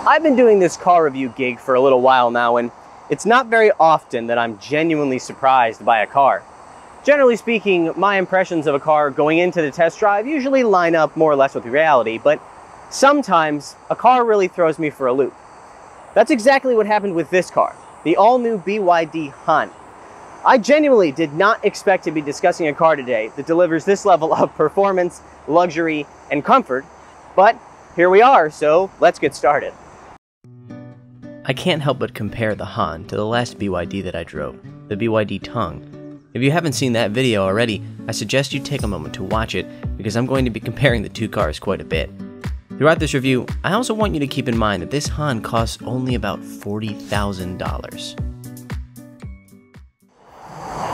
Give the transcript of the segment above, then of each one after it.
I've been doing this car review gig for a little while now, and it's not very often that I'm genuinely surprised by a car. Generally speaking, my impressions of a car going into the test drive usually line up more or less with reality, but sometimes a car really throws me for a loop. That's exactly what happened with this car, the all-new BYD Han. I genuinely did not expect to be discussing a car today that delivers this level of performance, luxury, and comfort, but here we are, so let's get started. I can't help but compare the Han to the last BYD that I drove, the BYD Tang. If you haven't seen that video already, I suggest you take a moment to watch it because I'm going to be comparing the two cars quite a bit. Throughout this review, I also want you to keep in mind that this Han costs only about $40,000.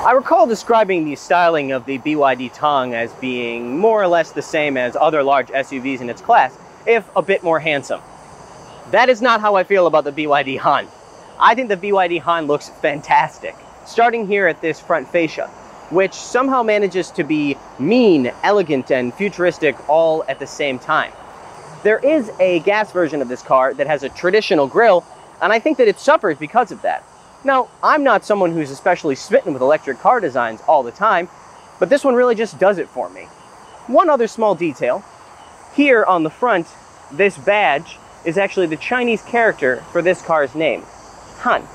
I recall describing the styling of the BYD Tang as being more or less the same as other large SUVs in its class, if a bit more handsome. That is not how I feel about the BYD Han. I think the BYD Han looks fantastic, starting here at this front fascia, which somehow manages to be mean, elegant, and futuristic all at the same time. There is a gas version of this car that has a traditional grille, and I think that it suffers because of that. Now, I'm not someone who's especially smitten with electric car designs all the time, but this one really just does it for me. One other small detail, here on the front, this badge is actually the Chinese character for this car's name, Han.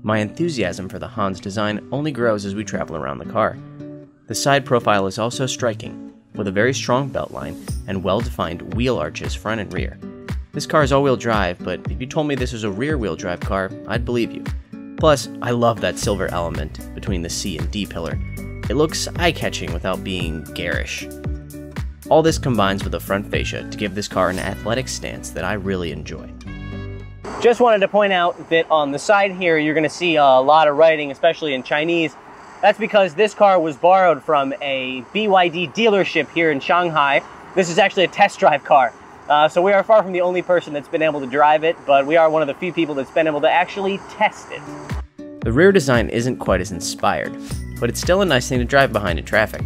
My enthusiasm for the Han's design only grows as we travel around the car. The side profile is also striking, with a very strong beltline and well-defined wheel arches front and rear. This car is all-wheel drive, but if you told me this was a rear-wheel drive car, I'd believe you. Plus, I love that silver element between the C and D pillar. It looks eye-catching without being garish. All this combines with the front fascia to give this car an athletic stance that I really enjoy. Just wanted to point out that on the side here, you're going to see a lot of writing, especially in Chinese. That's because this car was borrowed from a BYD dealership here in Shanghai. This is actually a test drive car. So we are far from the only person that's been able to drive it, but we are one of the few people that's been able to actually test it. The rear design isn't quite as inspired, but it's still a nice thing to drive behind in traffic.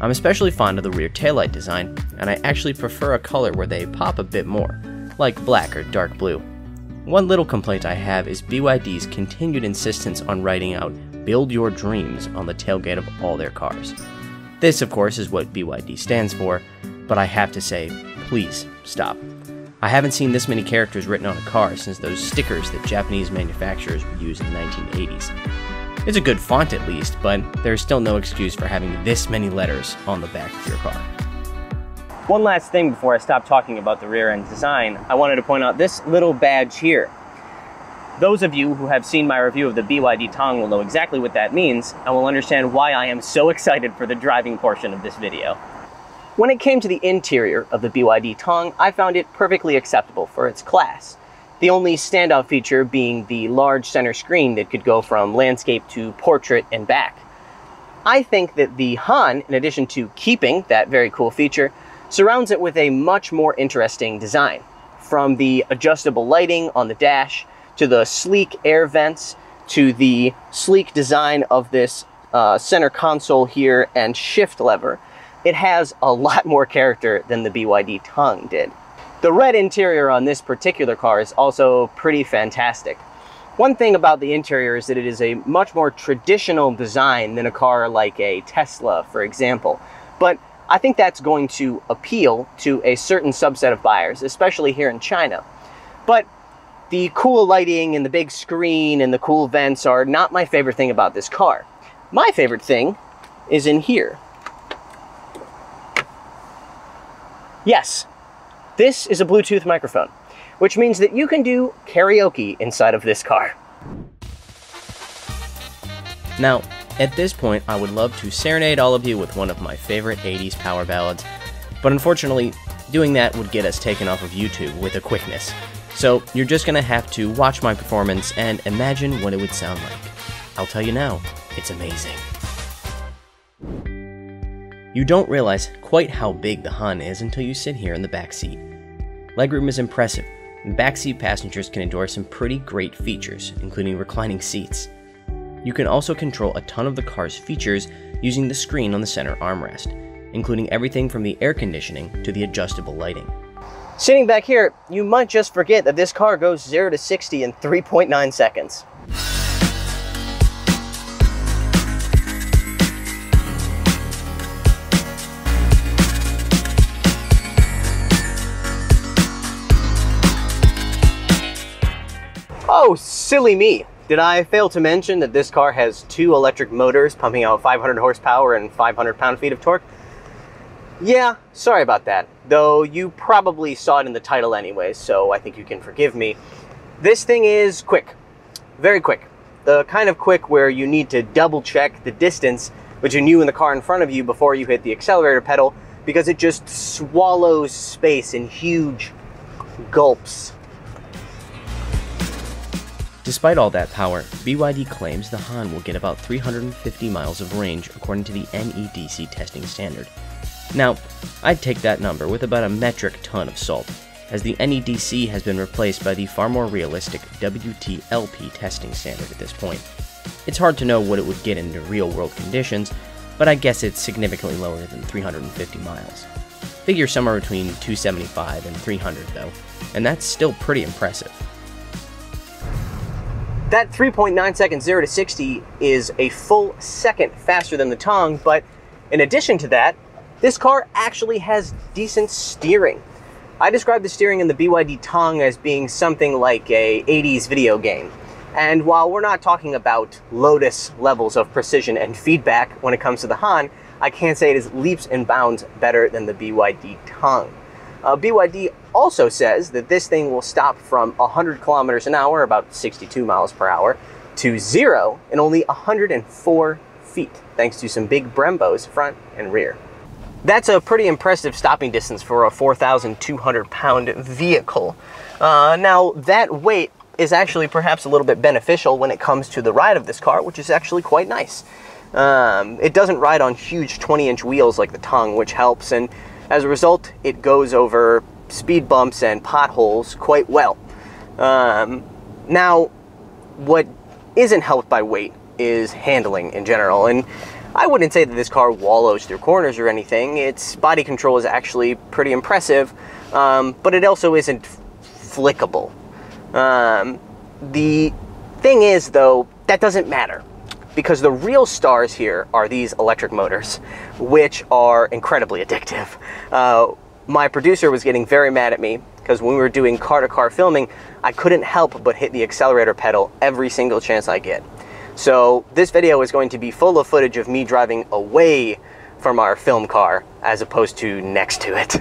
I'm especially fond of the rear taillight design, and I actually prefer a color where they pop a bit more, like black or dark blue. One little complaint I have is BYD's continued insistence on writing out "Build Your Dreams" on the tailgate of all their cars. This, of course, is what BYD stands for, but I have to say, please stop. I haven't seen this many characters written on a car since those stickers that Japanese manufacturers would use in the 1980s. It's a good font at least, but there's still no excuse for having this many letters on the back of your car. One last thing before I stop talking about the rear end design, I wanted to point out this little badge here. Those of you who have seen my review of the BYD Tang will know exactly what that means, and will understand why I am so excited for the driving portion of this video. When it came to the interior of the BYD Tang, I found it perfectly acceptable for its class. The only standout feature being the large center screen that could go from landscape to portrait and back. I think that the Han, in addition to keeping that very cool feature, surrounds it with a much more interesting design. From the adjustable lighting on the dash, to the sleek air vents, to the sleek design of this center console here and shift lever, it has a lot more character than the BYD Tang did. The red interior on this particular car is also pretty fantastic. One thing about the interior is that it is a much more traditional design than a car like a Tesla, for example. But I think that's going to appeal to a certain subset of buyers, especially here in China. But the cool lighting and the big screen and the cool vents are not my favorite thing about this car. My favorite thing is in here. Yes, this is a Bluetooth microphone, which means that you can do karaoke inside of this car. Now, at this point, I would love to serenade all of you with one of my favorite 80s power ballads, but unfortunately, doing that would get us taken off of YouTube with a quickness. So you're just gonna have to watch my performance and imagine what it would sound like. I'll tell you now, it's amazing. You don't realize quite how big the Han is until you sit here in the back seat. Legroom is impressive, and backseat passengers can enjoy some pretty great features, including reclining seats. You can also control a ton of the car's features using the screen on the center armrest, including everything from the air conditioning to the adjustable lighting. Sitting back here, you might just forget that this car goes 0 to 60 in 3.9 seconds. Oh, silly me. Did I fail to mention that this car has 2 electric motors pumping out 500 horsepower and 500 pound-feet of torque? Yeah, sorry about that. Though you probably saw it in the title anyways, so I think you can forgive me. This thing is quick. Very quick. The kind of quick where you need to double-check the distance between you and the car in front of you before you hit the accelerator pedal, because it just swallows space in huge gulps. Despite all that power, BYD claims the Han will get about 350 miles of range according to the NEDC testing standard. Now, I'd take that number with about a metric ton of salt, as the NEDC has been replaced by the far more realistic WTLP testing standard at this point. It's hard to know what it would get into real-world conditions, but I guess it's significantly lower than 350 miles. Figure somewhere between 275 and 300 though, and that's still pretty impressive. That 3.9 seconds 0 to 60 is a full second faster than the Tong, but in addition to that, this car actually has decent steering. I describe the steering in the BYD Tong as being something like a 80s video game. And while we're not talking about Lotus levels of precision and feedback when it comes to the Han, I can say it is leaps and bounds better than the BYD Tong. BYD also says that this thing will stop from 100 kilometers an hour, about 62 miles per hour, to 0 in only 104 feet, thanks to some big Brembos front and rear. That's a pretty impressive stopping distance for a 4,200 pound vehicle. Now, that weight is actually perhaps a little bit beneficial when it comes to the ride of this car, which is actually quite nice. It doesn't ride on huge 20-inch wheels like the Tong, which helps, and as a result, it goes over speed bumps and potholes quite well. Now, what isn't helped by weight is handling in general, and I wouldn't say that this car wallows through corners or anything. Its body control is actually pretty impressive, but it also isn't flickable. The thing is, though, that doesn't matter, because the real stars here are these electric motors, which are incredibly addictive. My producer was getting very mad at me because when we were doing car-to-car filming, I couldn't help but hit the accelerator pedal every single chance I get. So this video is going to be full of footage of me driving away from our film car as opposed to next to it.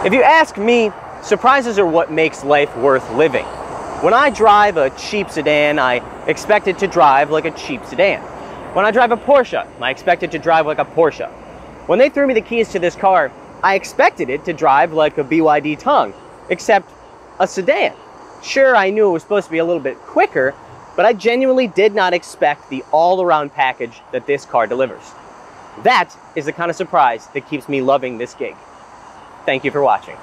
If you ask me, surprises are what makes life worth living. When I drive a cheap sedan, I expect it to drive like a cheap sedan. When I drive a Porsche, I expect it to drive like a Porsche. When they threw me the keys to this car, I expected it to drive like a BYD Tong, except a sedan. Sure, I knew it was supposed to be a little bit quicker, but I genuinely did not expect the all-around package that this car delivers. That is the kind of surprise that keeps me loving this gig. Thank you for watching.